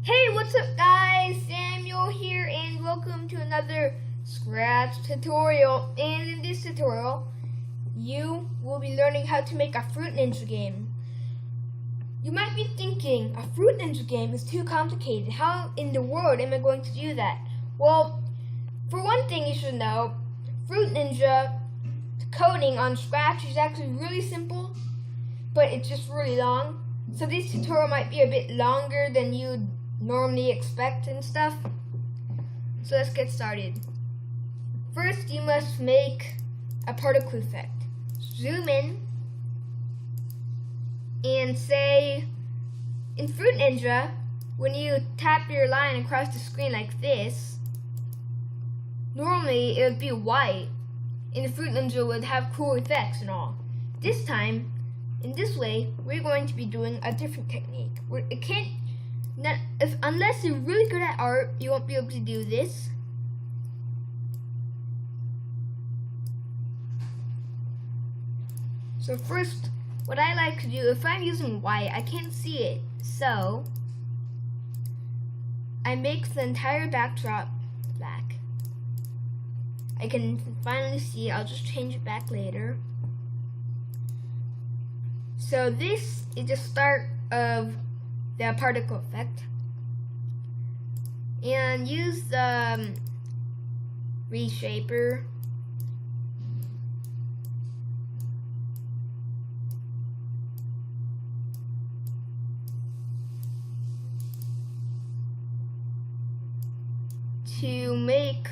Hey, what's up guys? Samuel here and welcome to another Scratch tutorial. And in this tutorial, you will be learning how to make a Fruit Ninja game. You might be thinking, a Fruit Ninja game is too complicated. How in the world am I going to do that? Well, for one thing you should know, Fruit Ninja coding on Scratch is actually really simple, but it's just really long. So this tutorial might be a bit longer than you'd normally expect and stuff. So let's get started. First, you must make a particle effect. Zoom in and say, in Fruit Ninja, when you tap your line across the screen like this, normally it would be white, and the Fruit Ninja would have cool effects and all. This time, in this way, we're going to be doing a different technique. Unless you're really good at art, you won't be able to do this. So first, what I like to do, if I'm using white, I can't see it. So, I make the entire backdrop black. I can finally see it. I'll just change it back later. So this is the start of the particle effect. And use the reshaper. To make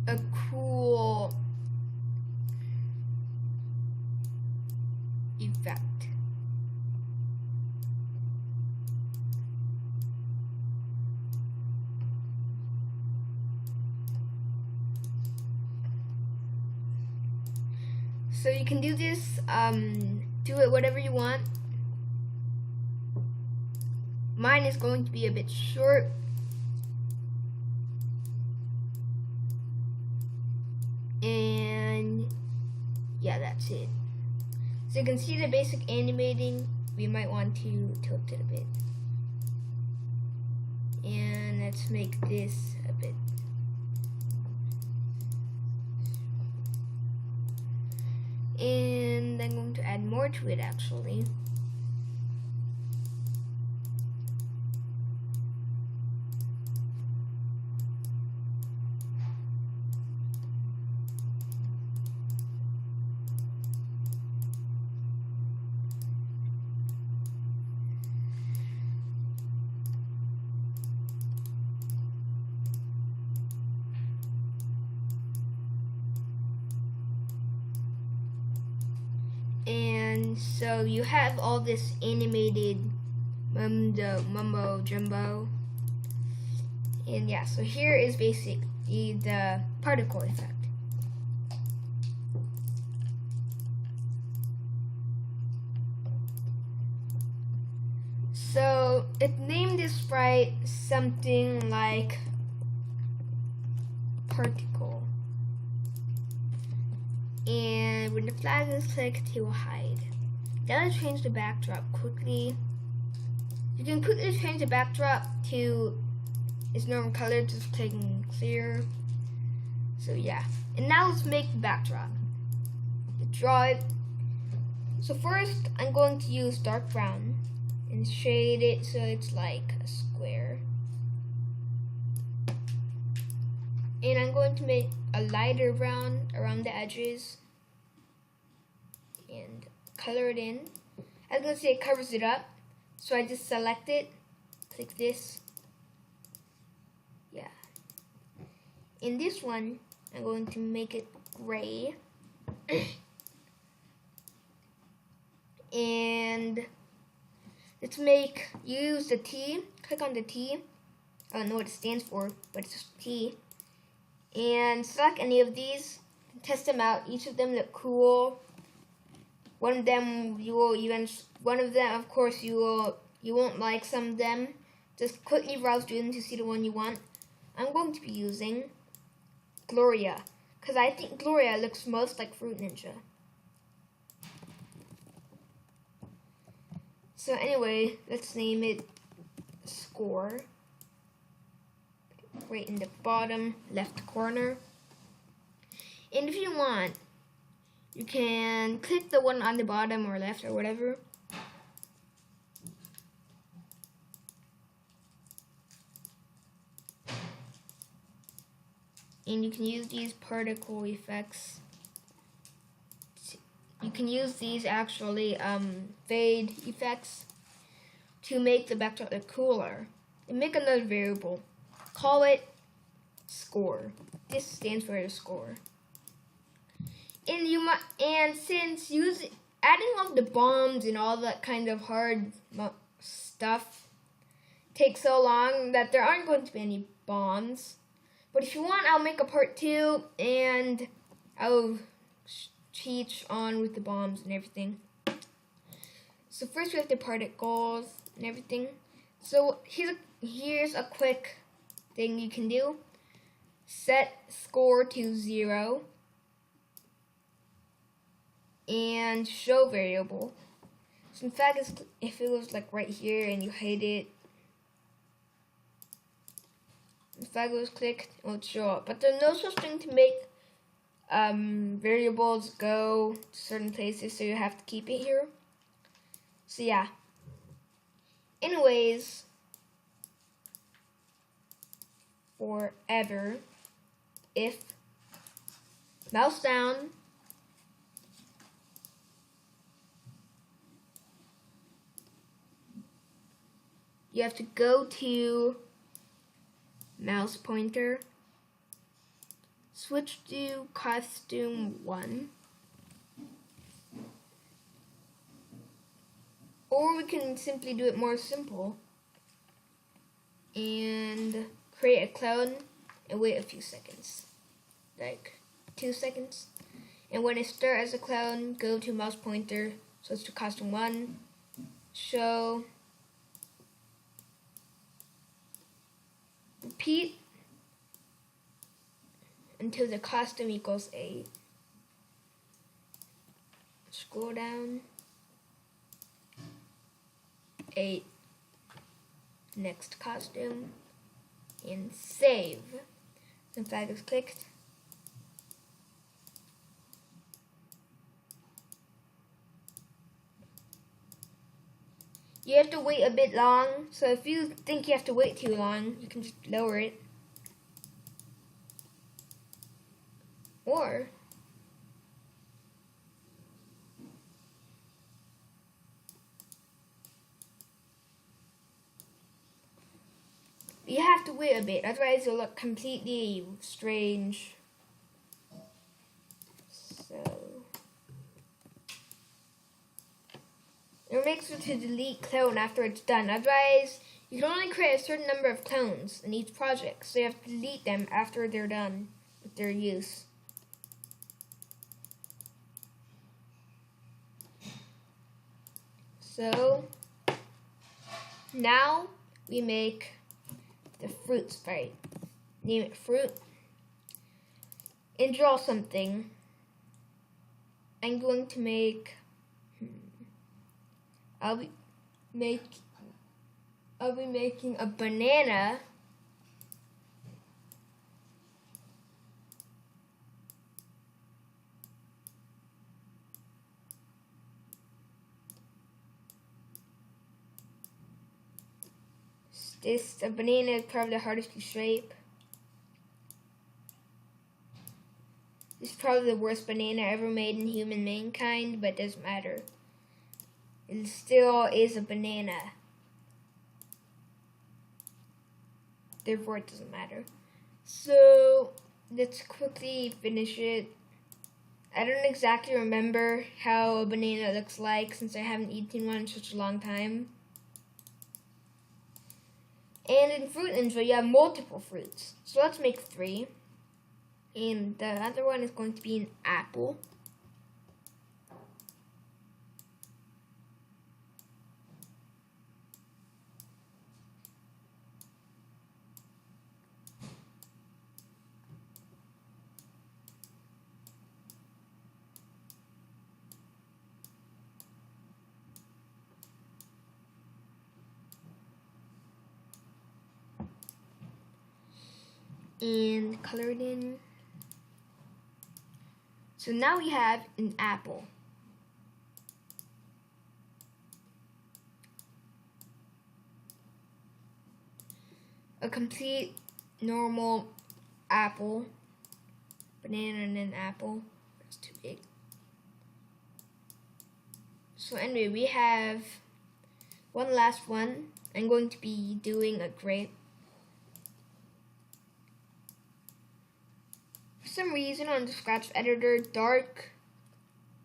a cool effect. So you can do this, do it whatever you want. Mine is going to be a bit short. And yeah, that's it. So you can see the basic animating. We might want to tilt it a bit. And let's make this a bit. And I'm going to add more to it actually. And so you have all this animated mumbo jumbo. And yeah, so here is basically the particle effect. So it named this sprite something like particle. And when the flag is clicked, he will hide. Gotta change the backdrop quickly. You can quickly change the backdrop to its normal color, just clicking clear. So yeah. And now let's make the backdrop. Draw it. So first, I'm going to use dark brown and shade it so it's like a square. And I'm going to make a lighter brown around the edges and color it in. I was going to say it covers it up, so I just select it, click this. Yeah. In this one, I'm going to make it gray. And let's use the T, click on the T. I don't know what it stands for, but it's just T. And select any of these, test them out. Each of them look cool. One of them of course you won't like some of them. Just quickly browse through them to see the one you want. I'm going to be using Gloria, because I think Gloria looks most like Fruit Ninja. So anyway, let's name it score. Right in the bottom left corner. And if you want, you can click the one on the bottom or left or whatever. And you can use these particle effects. You can use these actually fade effects to make the backdrop look cooler. And make another variable. Call it score. This stands for the score. And since adding all the bombs and all that kind of hard stuff takes so long that there aren't going to be any bombs. But if you want, I'll make a part 2 and I'll teach on with the bombs and everything. So first we have the particles and everything. So here's a quick thing you can do. Set score to 0 and show variable. So in fact, if it was like right here and you hide it, if I was clicked, it would show up. But there's no such thing to make variables go to certain places, so you have to keep it here. So yeah. Anyways, forever, if mouse down, you have to go to mouse pointer, switch to costume 1, or we can simply do it more simple and create a clone and wait a few seconds, like 2 seconds. And when it starts as a clone, go to mouse pointer, switch to costume 1, show, repeat until the costume equals 8. Scroll down. 8. Next costume. And save. The flag is clicked. You have to wait a bit long, so if you think you have to wait too long, you can just lower it. Or you have to wait a bit, otherwise it'll look completely strange. So it makes sure to delete clone after it's done. Otherwise, you can only create a certain number of clones in each project, so you have to delete them after they're done with their use. So now we make the fruit sprite. Name it fruit and draw something. I'm going to make I'll be making a banana. A banana is probably the hardest to shape. This is probably the worst banana ever made in human mankind, but it doesn't matter. It still is a banana. Therefore, it doesn't matter. So, let's quickly finish it. I don't exactly remember how a banana looks like since I haven't eaten one in such a long time. And in Fruit Ninja, you have multiple fruits. So let's make 3. And the other one is going to be an apple. and color it in. So now we have an apple. A complete normal apple. Banana and an apple. That's too big. So anyway, we have one last one. I'm going to be doing a grape. For some reason on the Scratch editor, dark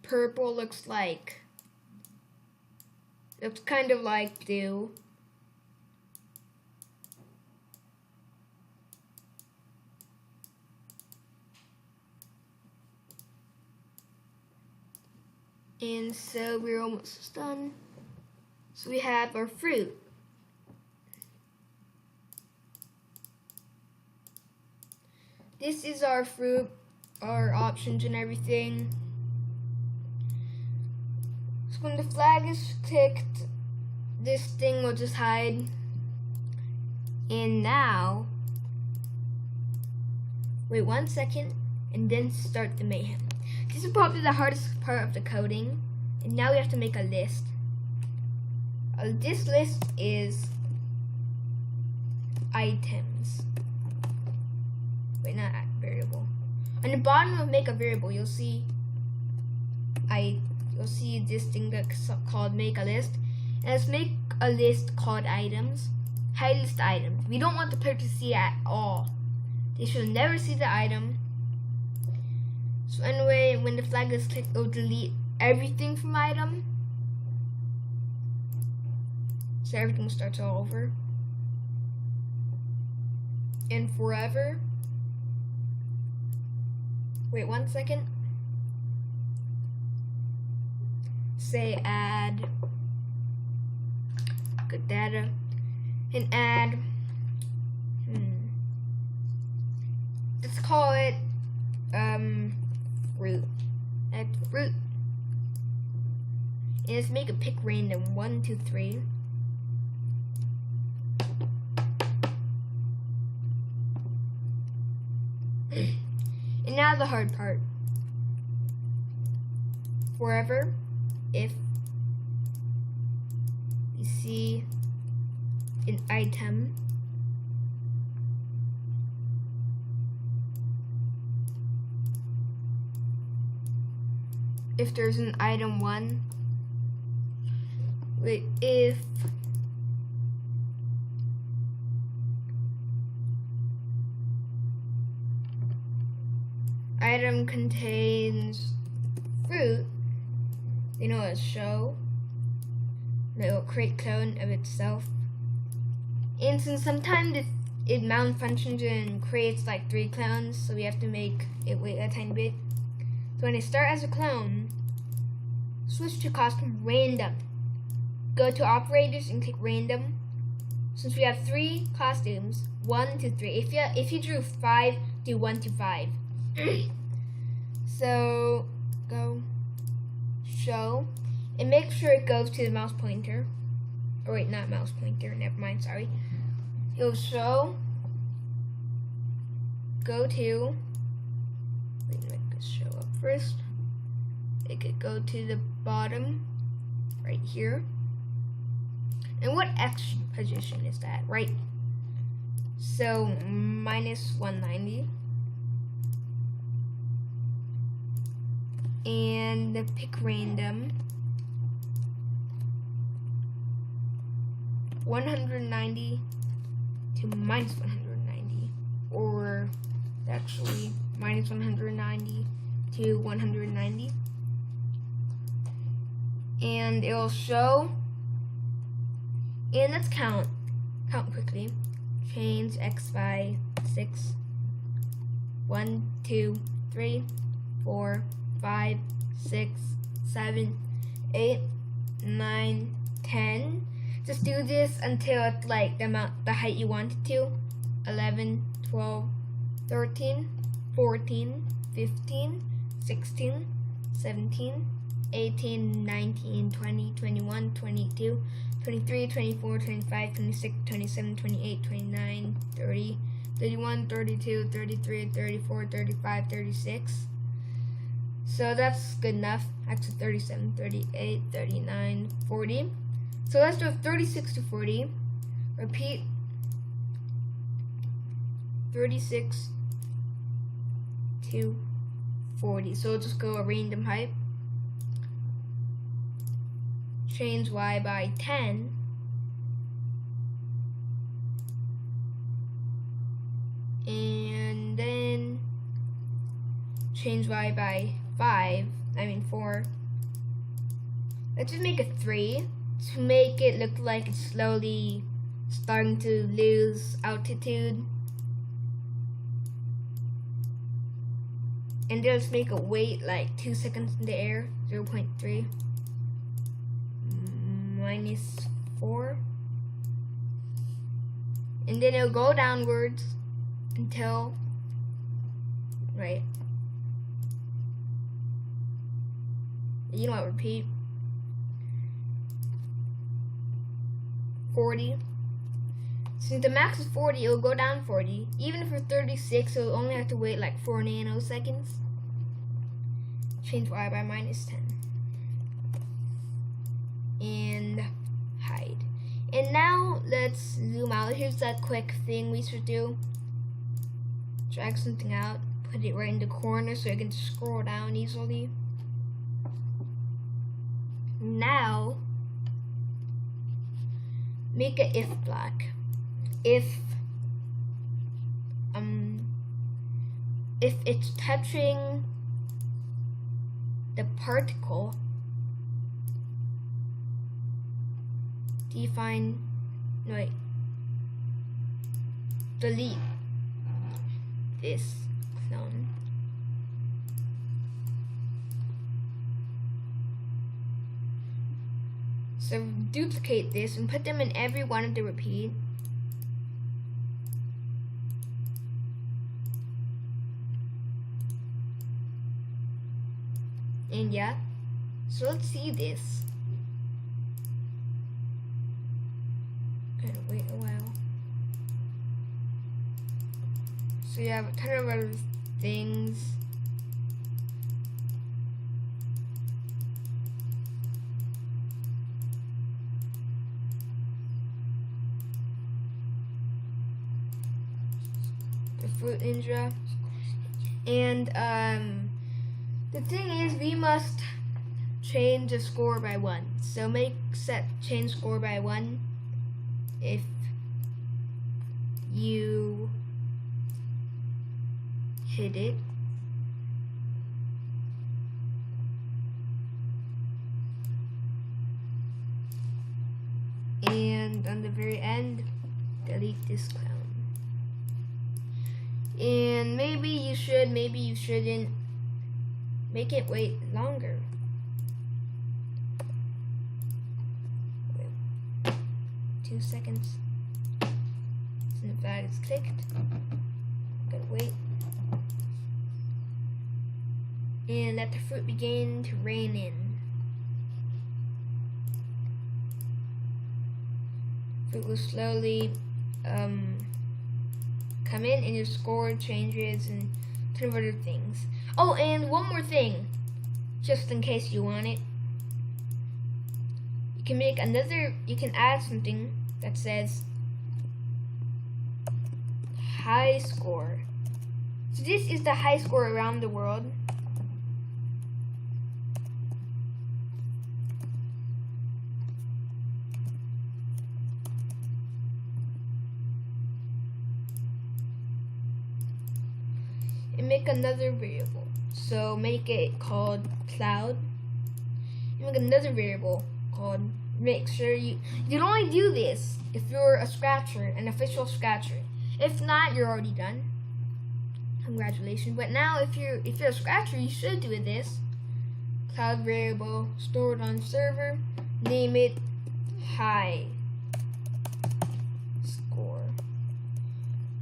purple looks kind of like blue. And so we're almost done. So we have our fruit. This is our fruit, our options and everything. So when the flag is clicked, this thing will just hide. And now, wait 1 second and then start the mayhem. This is probably the hardest part of the coding. And now we have to make a list. This list is items. Wait, not variable. On the bottom of make a variable, you'll see this thing that's called make a list. And let's make a list called items. Hide list items. We don't want the player to see at all. They should never see the item. So anyway, when the flag is clicked, it'll delete everything from item. So everything starts all over. And forever. Wait 1 second. Say add good data and add let's call it fruit. Add fruit. And let's make a pick random 1, 2, 3. And now the hard part. Forever, if you see an item, if there's an item 1, wait, if item contains fruit, you know, a show, it will create clone of itself. And since sometimes it malfunctions and creates like 3 clones, so we have to make it wait a tiny bit. So when I start as a clone, switch to costume random. Go to operators and click random. Since we have 3 costumes, 1 to 3. If you drew 5, do 1 to 5. So go show and make sure it goes to the mouse pointer. Oh wait, not mouse pointer, never mind, sorry. It'll show, go to, wait, make this show up first. It could go to the bottom, right here. And what X position is that, right? So minus 190. And the pick random 190 to minus 190, or actually minus 190 to 190, and it'll show. And let's count quickly. Change X by 6. 1, 2, 3, 4, 5, 6, 7, 8, 9, 10. Just do this until it's like the height you want it to. 11, 12, 13, 14, 15, 16, 17, 18, 19, 20, 21, 22, 23, 24, 25, 26, 27, 28, 29, 30, 31, 32, 33, 34, 35, 36. So that's good enough. Actually 37, 38, 39, 40. So let's do 36 to 40. Repeat 36 to 40. So we'll just go a random height. Change y by 10. And then change y by 4. Let's just make a 3 to make it look like it's slowly starting to lose altitude. And then let's make it wait like 2 seconds in the air, 0.3 minus 4. And then it'll go downwards until, right, you know what, repeat 40. Since the max is 40, it'll go down 40. Even if it's 36, it'll only have to wait like 4 nanoseconds. Change y by minus 10. And hide. And now let's zoom out. Here's that quick thing we should do. Drag something out, put it right in the corner so I can scroll down easily. Now, make a if block. If it's touching the particle, delete this clone. So duplicate this and put them in every one of the repeat. And yeah, so let's see this. Gotta wait a while. So you have a ton of other things. The Fruit Ninja. And the thing is, we must change the score by 1. So change score by 1 if you hit it. And on the very end, delete this clown. And maybe you should, maybe you shouldn't. Make it wait longer. Wait. 2 seconds. Since that is clicked. Gotta wait. And let the fruit begin to rain in. Fruit will slowly come in, and your score changes and ton of other things. Oh, and one more thing, just in case you want it. You can add something that says high score. So this is the high score around the world. And make another variable. So make it called cloud. And make another variable called, make sure you can only do this if you're a scratcher, an official scratcher. If not, you're already done. Congratulations. But now if you're a scratcher, you should do this. Cloud variable stored on server. Name it high score.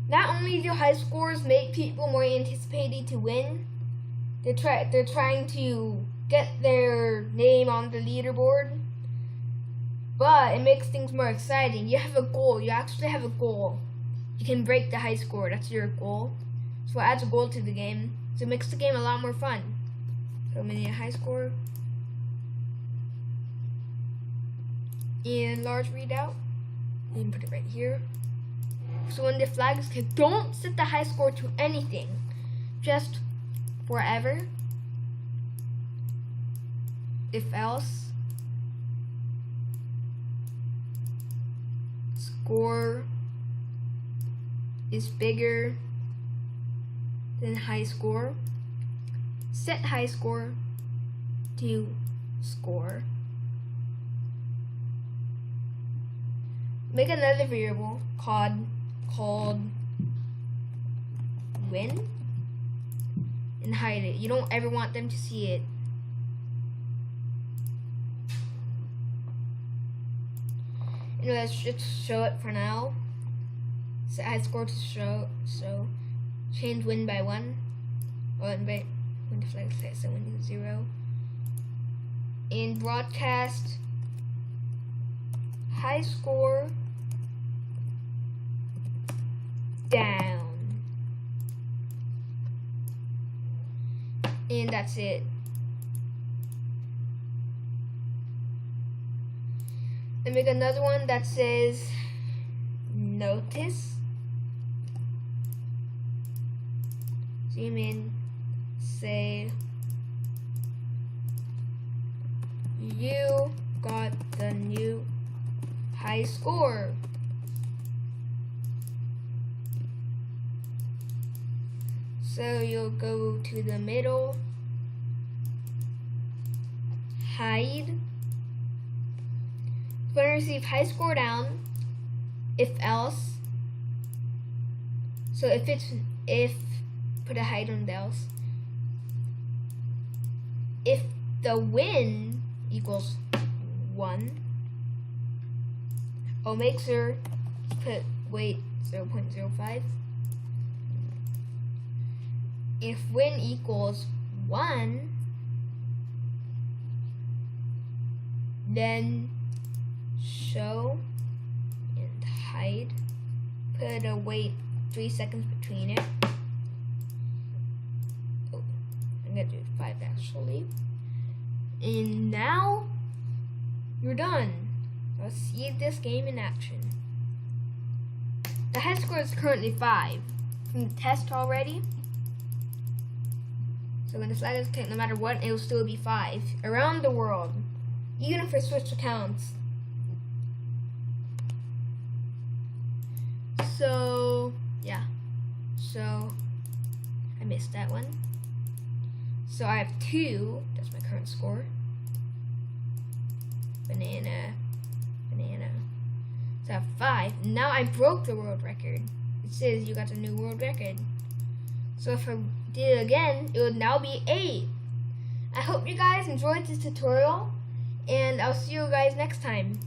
Not only do high scores make people more anticipated to win, they're trying to get their name on the leaderboard, but it makes things more exciting. You have a goal. You actually have a goal. you can break the high score. That's your goal. So it adds a goal to the game. So it makes the game a lot more fun. So I'm gonna high score. And large readout. And put it right here. So when the flag is kicked, don't set the high score to anything. Just forever. If else. Score is bigger than high score. Set high score to score. Make another variable called win and hide it. You don't ever want them to see it. And let's just show it for now. Set high score to show, so change win by 1. When the flag set, so win is 0. And broadcast high score down. And that's it. And make another one that says notice. Zoom in, say you got the new high score. So you'll go to the middle, hide. You're going to receive high score down, if else. So if put a hide on the else. If the win equals 1, I'll make sure to put weight 0.05. If win equals 1, then show and hide. Put a wait 3 seconds between it. Oh, I'm gonna do 5 actually. And now you're done. Let's see this game in action. The high score is currently 5 from the test already. So when the flag is kicked, no matter what, it will still be 5 around the world, even for Switch accounts. So yeah, so I missed that one. So I have 2. That's my current score. Banana. So I have 5. Now I broke the world record. It says you got a new world record. So if I did it again, it would now be 8. I hope you guys enjoyed this tutorial, and I'll see you guys next time.